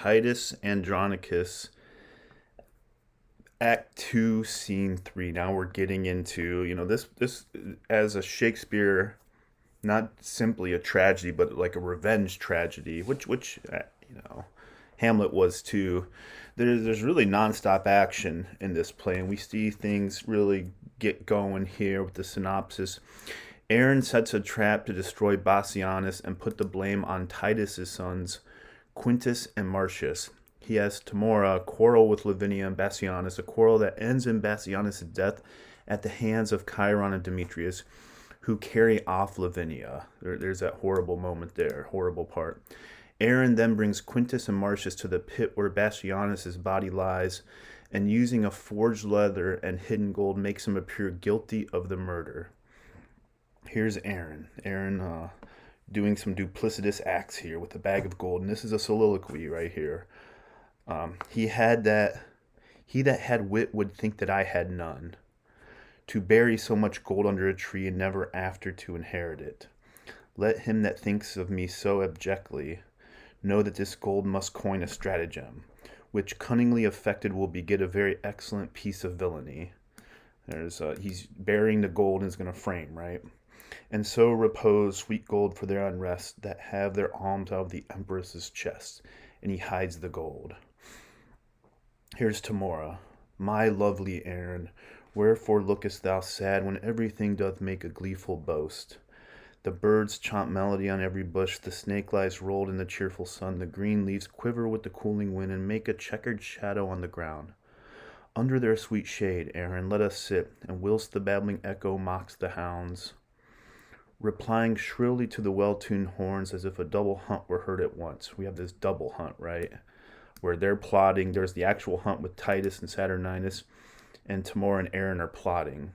Titus Andronicus, Act 2, Scene 3. Now we're getting into, this as a Shakespeare, not simply a tragedy, but like a revenge tragedy, which Hamlet was too. There's really nonstop action in this play, and we see things really get going here with the synopsis. Aaron sets a trap to destroy Bassianus and put the blame on Titus's sons, Quintus and Marcius. He has Timora quarrel with Lavinia and Bassianus, a quarrel that ends in Bassianus' death at the hands of Chiron and Demetrius, who carry off Lavinia. There's that horrible moment there, horrible part. Aaron then brings Quintus and Marcius to the pit where Bassianus' body lies, and using a forged leather and hidden gold makes him appear guilty of the murder. Here's Aaron. Aaron doing some duplicitous acts here with a bag of gold, and this is a soliloquy right here. He that had wit would think that I had none. To bury so much gold under a tree and never after to inherit it. Let him that thinks of me so abjectly know that this gold must coin a stratagem, which cunningly effected will beget a very excellent piece of villainy. He's burying the gold and is going to frame, right? And so repose sweet gold for their unrest that have their alms out of the empress's chest, and he hides the gold. Here's Timora. My lovely Aaron, wherefore lookest thou sad when everything doth make a gleeful boast? The birds chomp melody on every bush, the snake lies rolled in the cheerful sun, the green leaves quiver with the cooling wind and make a checkered shadow on the ground. Under their sweet shade, Aaron, let us sit, and whilst the babbling echo mocks the hounds, replying shrilly to the well-tuned horns as if a double hunt were heard at once. We have this double hunt, right? Where they're plotting. There's the actual hunt with Titus and Saturninus, and Timora and Aaron are plotting.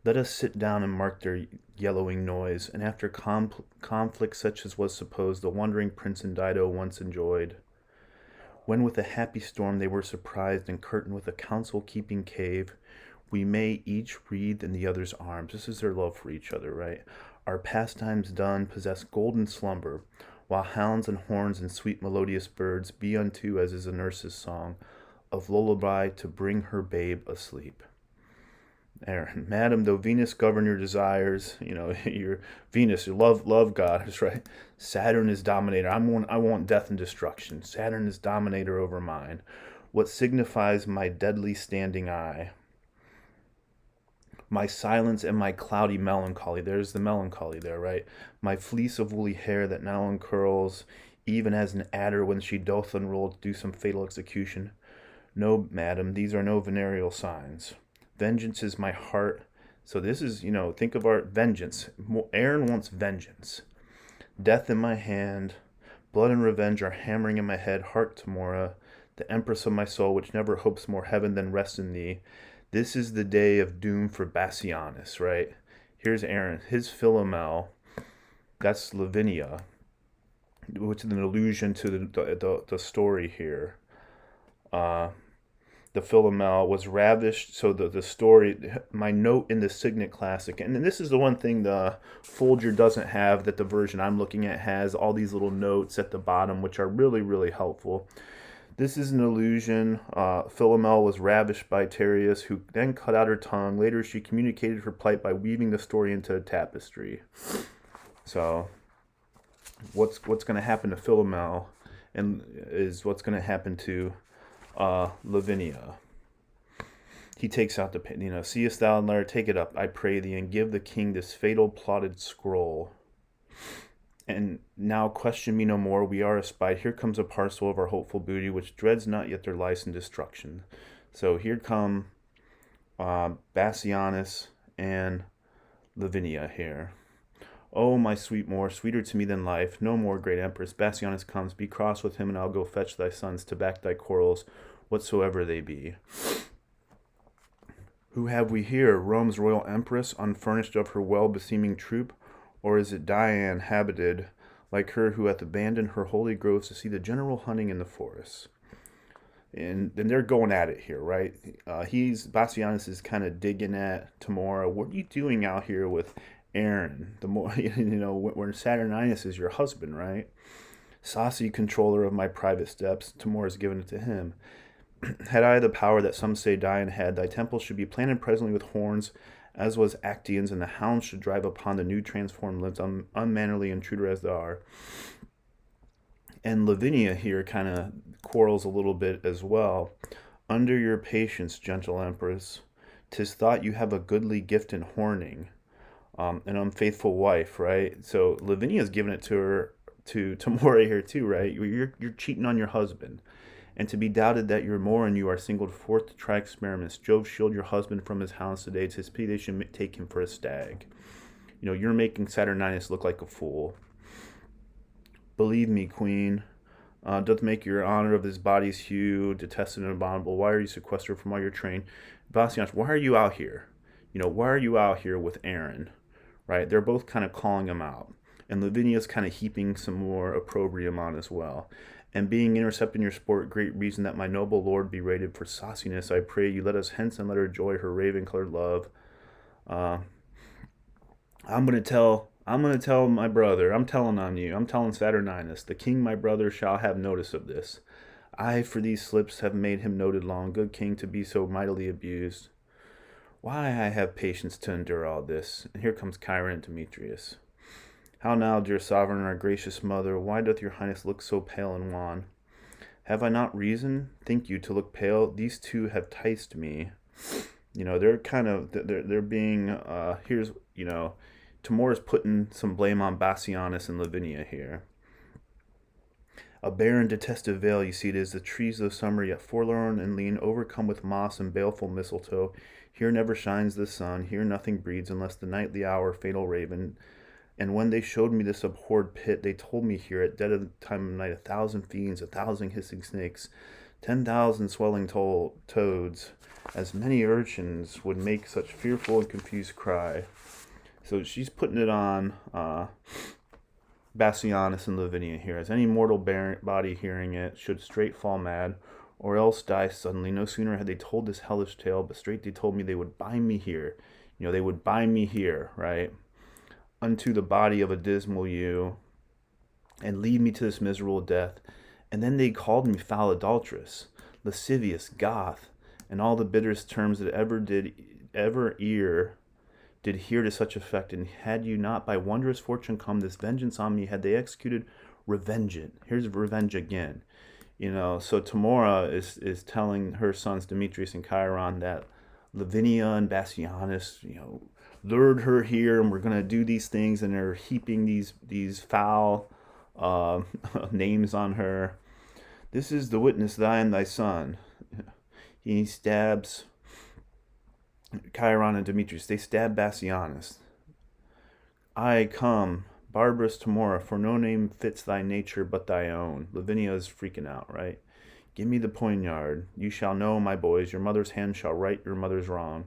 Let us sit down and mark their yellowing noise, and after conflict such as was supposed, the wandering prince and Dido once enjoyed, when with a happy storm they were surprised and curtained with a counsel-keeping cave, we may each breathe in the other's arms. This is their love for each other, right? Our pastimes done, possess golden slumber, while hounds and horns and sweet melodious birds be unto, as is a nurse's song, of lullaby to bring her babe asleep. Aaron, Madam, though Venus govern your desires, your Venus, your love goddess, right? Saturn is dominator. I want death and destruction. Saturn is dominator over mine. What signifies my deadly standing eye? My silence and my cloudy melancholy. There's the melancholy there, right? My fleece of woolly hair that now uncurls, even as an adder when she doth unroll to do some fatal execution. No, madam, these are no venereal signs. Vengeance is my heart. So this is, think of our vengeance. Aaron wants vengeance. Death in my hand. Blood and revenge are hammering in my head. Heart, Timora, the empress of my soul, which never hopes more heaven than rest in thee. This is the day of doom for Bassianus, right? Here's Aaron. His Philomel, that's Lavinia, which is an allusion to the story here. The Philomel was ravished. So the story, my note in the Signet Classic, and this is the one thing the Folger doesn't have that the version I'm looking at has, all these little notes at the bottom, which are really, really helpful. This is an allusion. Philomel was ravished by Tereus, who then cut out her tongue. Later, she communicated her plight by weaving the story into a tapestry. So, what's going to happen to Philomel, and is what's going to happen to Lavinia. He takes out the seest thou, and let her take it up, I pray thee, and give the king this fatal plotted scroll. And now question me no more, we are espied. Here comes a parcel of our hopeful booty, which dreads not yet their lice and destruction. So here come Bassianus and Lavinia here. Oh, my sweet Moor, sweeter to me than life, no more, great empress. Bassianus comes, be cross with him, and I'll go fetch thy sons to back thy quarrels, whatsoever they be. Who have we here? Rome's royal empress, unfurnished of her well-beseeming troop? Or is it Diane, habited, like her who hath abandoned her holy groves to see the general hunting in the forests? And then they're going at it here, right? Bassianus is kind of digging at Timora. What are you doing out here with Aaron? Where Saturninus is your husband, right? Saucy controller of my private steps, Timur has given it to him. Had I the power that some say Dian had, thy temple should be planted presently with horns, as was Actaeon's, and the hounds should drive upon the new transformed limbs, unmannerly intruder as thou art. And Lavinia here kind of quarrels a little bit as well. Under your patience, gentle empress, 'tis thought you have a goodly gift in horning, an unfaithful wife, right? So Lavinia's giving it to her, to Tamora here too, right? You're cheating on your husband. And to be doubted that you're more and you are singled forth to try experiments. Jove, shield your husband from his hounds today. 'Tis pity they should take him for a stag. You're making Saturninus look like a fool. Believe me, queen, doth make your honor of his body's hue detested and abominable. Why are you sequestered from all your train? Bassianus, why are you out here? Why are you out here with Aaron? Right? They're both kind of calling him out. And Lavinia's kind of heaping some more opprobrium on as well. And being intercepted in your sport, great reason that my noble lord be rated for sauciness. I pray you let us hence and let her joy her raven-colored love. I'm gonna tell my brother. I'm telling on you. I'm telling Saturninus. The king, my brother, shall have notice of this. I, for these slips, have made him noted long. Good king, to be so mightily abused. Why I have patience to endure all this. And here comes Chiron and Demetrius. How now, dear sovereign, our gracious mother, why doth your highness look so pale and wan? Have I not reason, think you, to look pale? These two have ticed me. They're kind of, they're being, here's, Timur is putting some blame on Bassianus and Lavinia here. A barren, detested vale, you see it is, the trees of summer, yet forlorn and lean, overcome with moss and baleful mistletoe. Here never shines the sun, here nothing breeds, unless the nightly hour, fatal raven. And when they showed me this abhorred pit, they told me here at dead of the time of night 1,000 fiends, 1,000 hissing snakes, 10,000 swelling toads, as many urchins would make such fearful and confused cry. So she's putting it on Bassianus and Lavinia here. As any mortal body hearing it should straight fall mad, or else die suddenly. No sooner had they told this hellish tale, but straight they told me they would bind me here. They would bind me here, right? Unto the body of a dismal ewe, and lead me to this miserable death. And then they called me foul adulteress, lascivious, Goth, and all the bitterest terms that ever ear did hear to such effect. And had you not by wondrous fortune come this vengeance on me, had they executed revenge it. Here's revenge again. So Tamora is telling her sons Demetrius and Chiron that Lavinia and Bassianus, lured her here, and we're going to do these things, and they're heaping these foul names on her. This is the witness, thy and thy son. He stabs Chiron and Demetrius. They stab Bassianus. I come, barbarous Tamora, for no name fits thy nature but thy own. Lavinia is freaking out, right? Give me the poignard. You shall know, my boys, your mother's hand shall right your mother's wrong.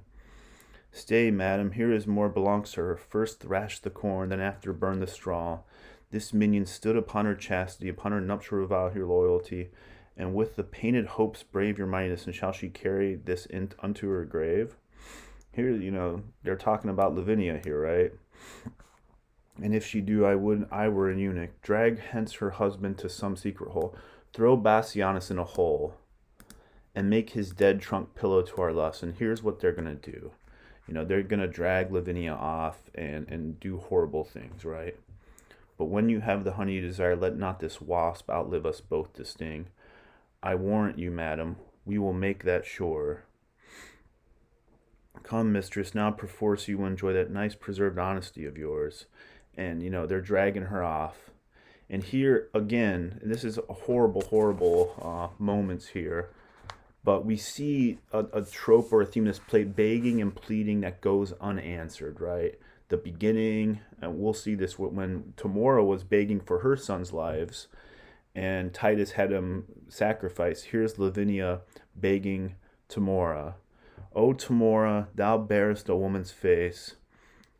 Stay, madam, here is more belongs to her. First thrash the corn, then after burn the straw. This minion stood upon her chastity, upon her nuptial vow, her loyalty, and with the painted hopes brave your mightiness, and shall she carry this unto her grave? Here, they're talking about Lavinia here, right? And if she do, I were an eunuch. Drag hence her husband to some secret hole. Throw Bassianus in a hole, and make his dead trunk pillow to our lust. And here's what they're going to do. They're going to drag Lavinia off and do horrible things, right? But when you have the honey you desire, let not this wasp outlive us both to sting. I warrant you, madam, we will make that sure. Come, mistress, now perforce you will enjoy that nice preserved honesty of yours. And, they're dragging her off. And here, again, this is a horrible moments here. But we see a trope or a theme that's played, begging and pleading that goes unanswered, right? The beginning, and we'll see this when Tamora was begging for her sons' lives, and Titus had him sacrificed. Here's Lavinia begging Tamora. O Tamora, thou bearest a woman's face.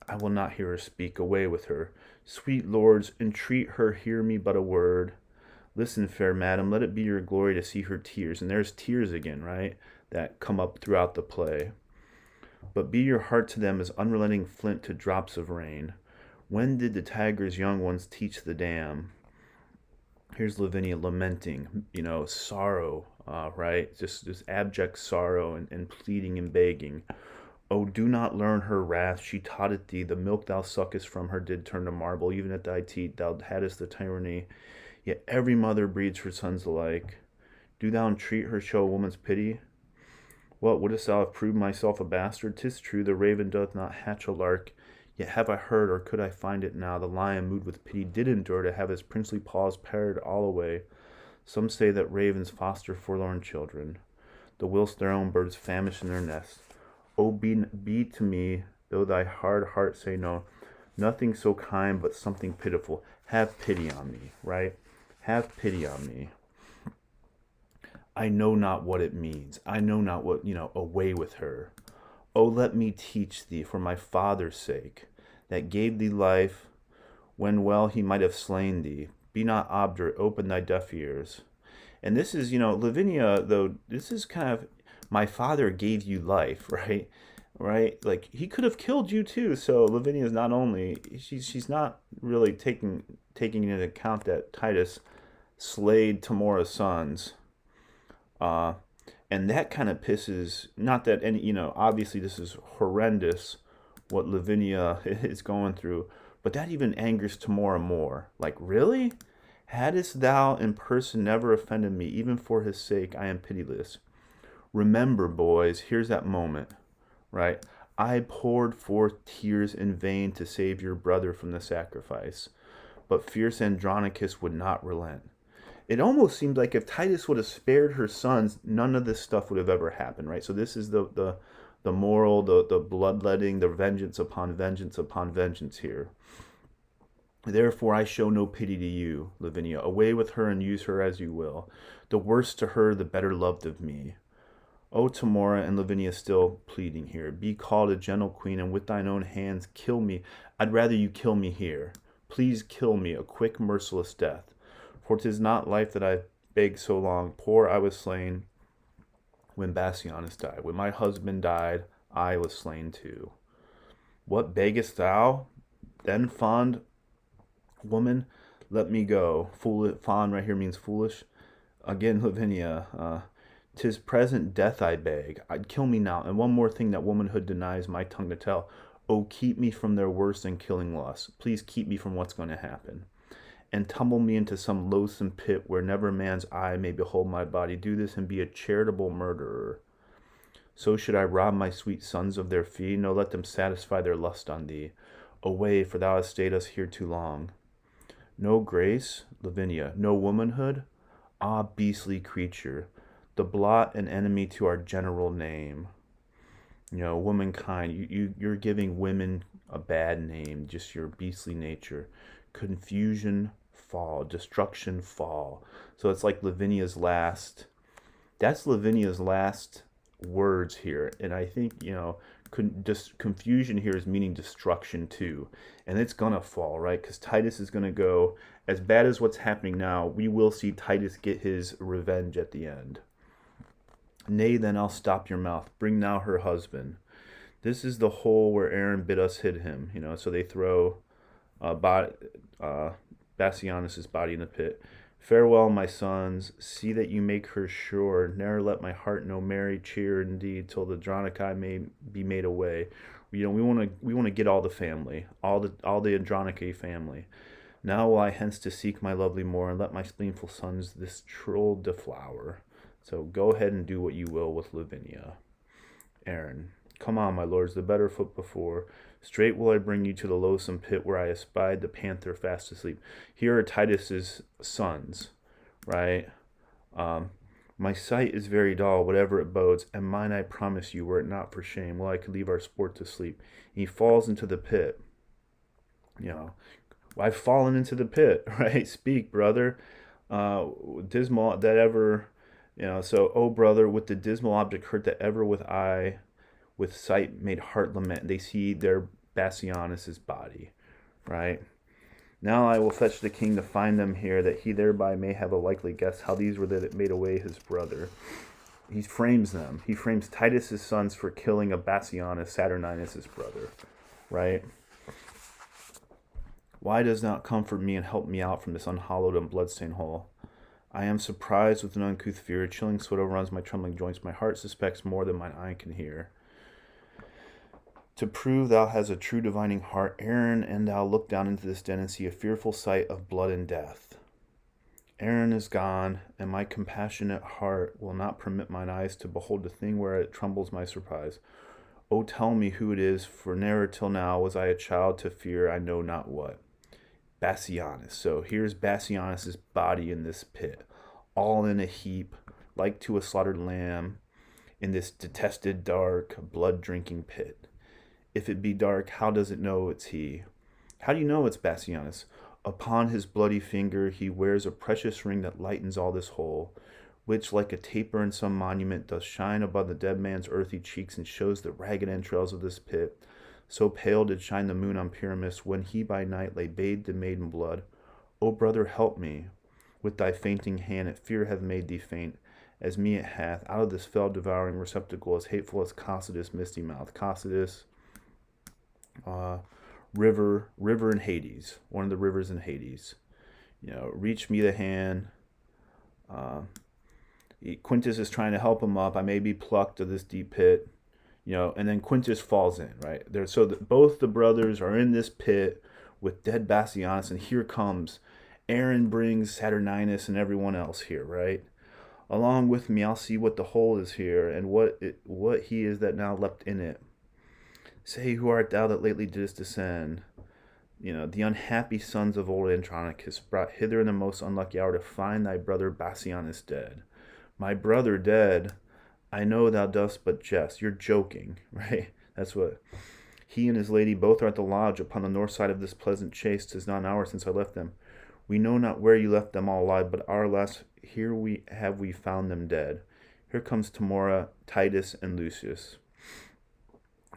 I will not hear her speak. Away with her. Sweet lords, entreat her, hear me but a word. Listen, fair madam, let it be your glory to see her tears. And there's tears again, right? That come up throughout the play. But be your heart to them as unrelenting flint to drops of rain. When did the tiger's young ones teach the dam? Here's Lavinia lamenting, sorrow, right? Just abject sorrow and pleading and begging. Oh, do not learn her wrath. She taught it thee. The milk thou suckest from her did turn to marble. Even at thy teat thou hadst the tyranny. Yet every mother breeds her sons alike. Do thou entreat her show a woman's pity? What, wouldst thou have proved myself a bastard? 'Tis true, the raven doth not hatch a lark. Yet have I heard, or could I find it now, the lion, moved with pity, did endure to have his princely paws pared all away. Some say that ravens foster forlorn children, the whilst their own birds famish in their nests. O be to me, though thy hard heart say no, nothing so kind, but something pitiful. Have pity on me, right? Have pity on me. I know not what it means. I know not what, away with her. Oh, let me teach thee, for my father's sake, that gave thee life, when well he might have slain thee. Be not obdurate, open thy deaf ears. And this is, Lavinia, though, this is kind of, my father gave you life, right? Right? Like, he could have killed you too. So Lavinia is not only, she's not really taking into account that Titus slayed Tamora's sons. Uh, and that kind of pisses, not that any, obviously this is horrendous what Lavinia is going through, but that even angers Tamora more. Like, really? Hadst thou in person never offended me, even for his sake, I am pitiless. Remember, boys, here's that moment, right? I poured forth tears in vain to save your brother from the sacrifice, but fierce Andronicus would not relent. It almost seems like if Titus would have spared her sons, none of this stuff would have ever happened, right? So this is the moral, the bloodletting, the vengeance upon vengeance upon vengeance here. Therefore I show no pity to you, Lavinia. Away with her and use her as you will. The worse to her, the better loved of me. O Tamora, and Lavinia still pleading here, be called a gentle queen, and with thine own hands kill me. I'd rather you kill me here. Please kill me, a quick, merciless death. For 'tis not life that I've begged so long. Poor I was slain when Bassianus died. When my husband died, I was slain too. What beggest thou? Then, fond woman, let me go. Fond right here means foolish. Again, Lavinia, 'tis present death I beg. I'd kill me now. And one more thing that womanhood denies my tongue to tell. Oh, keep me from their worse and killing lust. Please keep me from what's going to happen. And tumble me into some loathsome pit where never man's eye may behold my body. Do this and be a charitable murderer. So should I rob my sweet sons of their fee? No, let them satisfy their lust on thee. Away, for thou hast stayed us here too long. No grace, Lavinia, no womanhood? Ah, beastly creature, the blot and enemy to our general name. Womankind, you're giving women a bad name, just your beastly nature. Confusion, fall, destruction, fall. So it's like that's Lavinia's last words here. And I think, confusion here is meaning destruction too. And it's going to fall, right? Because Titus is going to go, as bad as what's happening now, we will see Titus get his revenge at the end. Nay, then I'll stop your mouth. Bring now her husband. This is the hole where Aaron bid us hid him. So they throw Bassianus' body in the pit. Farewell, my sons. See that you make her sure. Ne'er let my heart know merry cheer indeed, till the Andronici may be made away. We want to get all the family, all the Andronici family. Now will I hence to seek my lovely more, and let my spleenful sons this troll deflower. So go ahead and do what you will with Lavinia. Aaron, come on, my lords, the better foot before. Straight will I bring you to the loathsome pit where I espied the panther fast asleep. Here are Titus's sons, right? My sight is very dull, whatever it bodes, and mine I promise you, were it not for shame, well I could leave our sport to sleep. And he falls into the pit. I've fallen into the pit, right? Speak, brother. Dismal that ever, so, oh brother, with the dismal object hurt that ever with eye, with sight made heart lament. They see their Bassianus' body, right? Now I will fetch the king to find them here, that he thereby may have a likely guess how these were that made away his brother. He frames them. He frames Titus' sons for killing a Bassianus, Saturninus' brother, right? Why does not comfort me and help me out from this unhallowed and bloodstained hole? I am surprised with an uncouth fear. A chilling sweat overruns my trembling joints. My heart suspects more than mine eye can hear. To prove thou hast a true divining heart, Aaron and thou look down into this den and see a fearful sight of blood and death. Aaron is gone, and my compassionate heart will not permit mine eyes to behold the thing where it trembles my surprise. O tell me who it is, for ne'er till now was I a child to fear I know not what. Bassianus. So here's Bassianus' body in this pit, all in a heap, like to a slaughtered lamb, in this detested, dark, blood-drinking pit. If it be dark, how does it know it's he? How do you know it's Bassianus? Upon his bloody finger he wears a precious ring that lightens all this whole, which like a taper in some monument does shine above the dead man's earthy cheeks and shows the ragged entrails of this pit. So pale did shine the moon on Pyramus when he by night lay bathed in maiden blood. O brother, help me. With thy fainting hand, if fear have made thee faint, as me it hath, out of this fell devouring receptacle as hateful as Cocytus' misty mouth. Cocytus, river in Hades, one of the rivers in Hades. Reach me the hand. Quintus is trying to help him up. I may be plucked to this deep pit. And then Quintus falls in, right? Both the brothers are in this pit with dead Bassianus, and here comes Aaron brings Saturninus and everyone else here, right? Along with me, I'll see what the hole is here, and what he is that now leapt in it. Say, who art thou that lately didst descend? The unhappy sons of old Andronicus, brought hither in the most unlucky hour to find thy brother Bassianus dead. My brother dead? I know thou dost but jest. You're joking, right? That's what. He and his lady both are at the lodge upon the north side of this pleasant chase. 'Tis not an hour since I left them. We know not where you left them all alive, but our last here we found them dead. Here comes Tamora, Titus, and Lucius.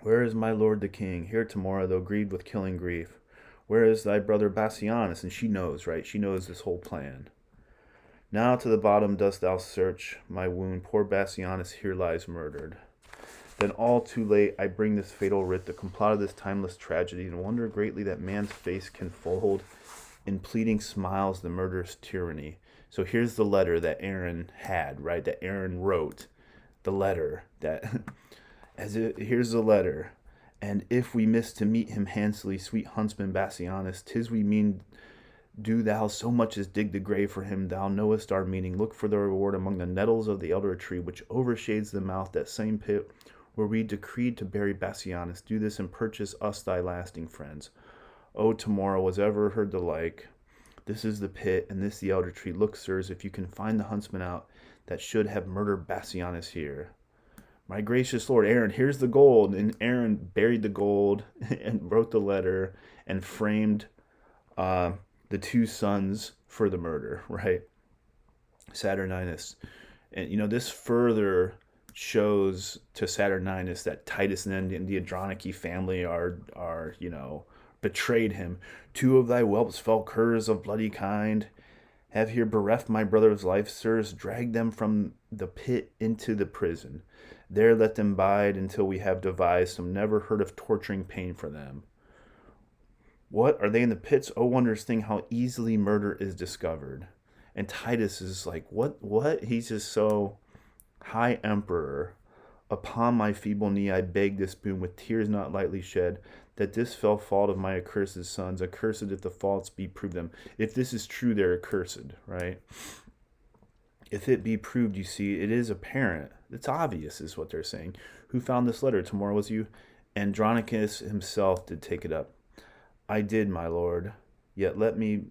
Where is my lord the king? Here Tamora, though grieved with killing grief. Where is thy brother Bassianus? And she knows, right? She knows this whole plan. Now to the bottom dost thou search my wound. Poor Bassianus here lies murdered. Then all too late I bring this fatal writ, the complot of this timeless tragedy, and wonder greatly that man's face can fold in pleading smiles the murderous tyranny. So here's the letter that Aaron had, right? That Aaron wrote. The letter that here's the letter. And if we miss to meet him handsomely, sweet huntsman Bassianus, 'tis we mean do thou so much as dig the grave for him. Thou knowest our meaning. Look for the reward among the nettles of the elder tree, which overshades the mouth, that same pit where we decreed to bury Bassianus. Do this and purchase us thy lasting friends. O tomorrow was ever heard the like. This is the pit, and this the elder tree. Look, sirs, if you can find the huntsman out that should have murdered Bassianus here. My gracious lord, Aaron, here's the gold. And Aaron buried the gold and wrote the letter and framed the two sons for the murder, right? Saturninus. And, this further shows to Saturninus that Titus and the Andronici family are betrayed him. Two of thy whelps fell curs of bloody kind. Have here bereft my brother's life, sirs. Drag them from the pit into the prison. There let them bide until we have devised some never heard of torturing pain for them. What? Are they in the pits? Oh, wondrous thing, how easily murder is discovered. And Titus is like, what? He's just so high emperor. Upon my feeble knee I beg this boon with tears not lightly shed, that this fell fault of my accursed sons, accursed if the faults be proved them. If this is true, they're accursed, right? If it be proved, you see, it is apparent. It's obvious, is what they're saying. Who found this letter? Tomorrow was you? Andronicus himself did take it up. I did, my lord. Yet let me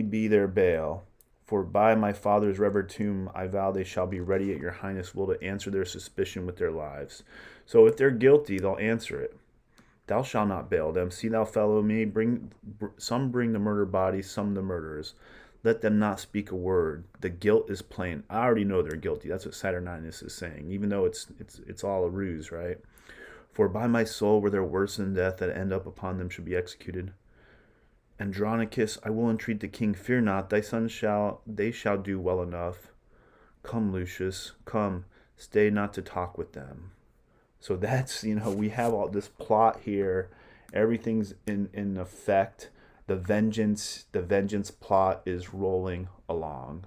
be their bail. For by my father's revered tomb, I vow they shall be ready at your highness' will to answer their suspicion with their lives. So if they're guilty, they'll answer it. Thou shalt not bail them. See thou follow me. Some bring the murder body, some the murderers. Let them not speak a word. The guilt is plain. I already know they're guilty. That's what Saturninus is saying, even though it's all a ruse, right? For by my soul were there worse than death that end up upon them should be executed. Andronicus, I will entreat the king, fear not, thy sons shall do well enough. Come, Lucius, come, stay not to talk with them. So that's, we have all this plot here. Everything's in effect. the vengeance plot is rolling along.